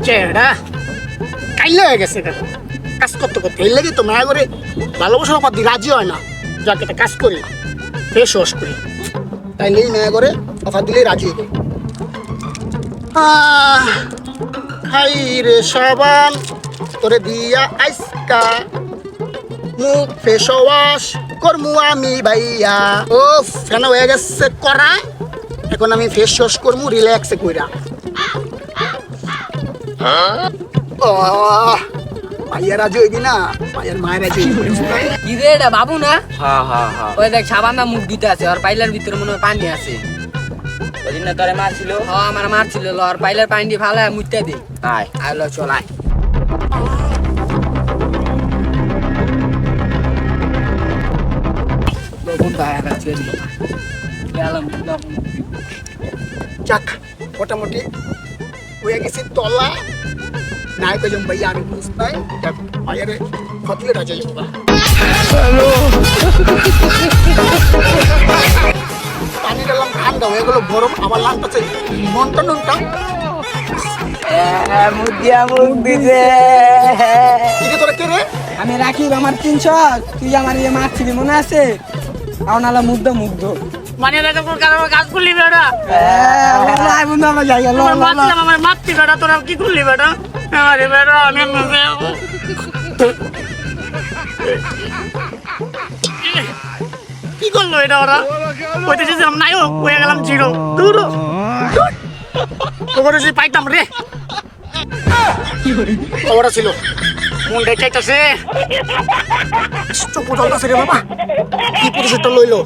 চেহারা কাইলে হয়ে গেছে কেন কাজ করতে করতে এর লেগে তো মায়া করে ভালোবাসার অপার দিয়ে রাজি হয় না যাকে একটা কাজ করি ফেস ওয়াশ করি তাইলেই মায়া করে অফার দিলেই রাজি হইবে হাই রে সাবান তোরে দিয়া আইসকা মুখ ফেস ওয়াশ করমু আমি ভাইয়া ও ফেন হয়ে গেছে করা এখন আমি ফেস ওয়াশ করমু রিল্যাক্সে কইরা ভাইয়া রাজি হইবি না ভাইয়ার মায়ের রাজি কি রে এটা বাবু না? হ্যাঁ হ্যাঁ হ্যাঁ ওই দেখ সাবান না মুখ দিতে আছে আর পাইলার ভিতরে মনে হয় পানি আছে। ওদিন না তোরে মারছিল আমার মারছিল ল আর পাইলার পানি দিয়ে ভালো মুইতে দে আয় আলো চল আয় যাক মোটামুটি হয়ে গেছে তলা নাই কইলাম ভাইয়া আমি বুঝ নাই ভাইয়ারে খতলে রাজি হইবা পানি ডালাম ঠান্ডা হয়ে গেল গরম আবার লাগতেছে মনটা নুনটা মুখ দিছে কি তোরা কে রে আমি রাখি আমার 300 তুই আমার ইয়ে মারছিলি মনে আছে আওনালা মুগ্ধ মানে দেখা কোন কারণে কাজ করলি বেটা আই বন্ধু আমরা যাই গেল মারছিলাম আমার মারতি বেটা তোরা কি করলি বেটা আরে বেটা আমি কি করলো এটা ওরা কইতেছিলাম নাইও হয়ে গেলাম জিরো দূর তো করে পাইতাম রে ওরা ছিল মনটা চাইতাছে চোখ জ্বলতাছে রে বাবা কি পুরুষটা লইলো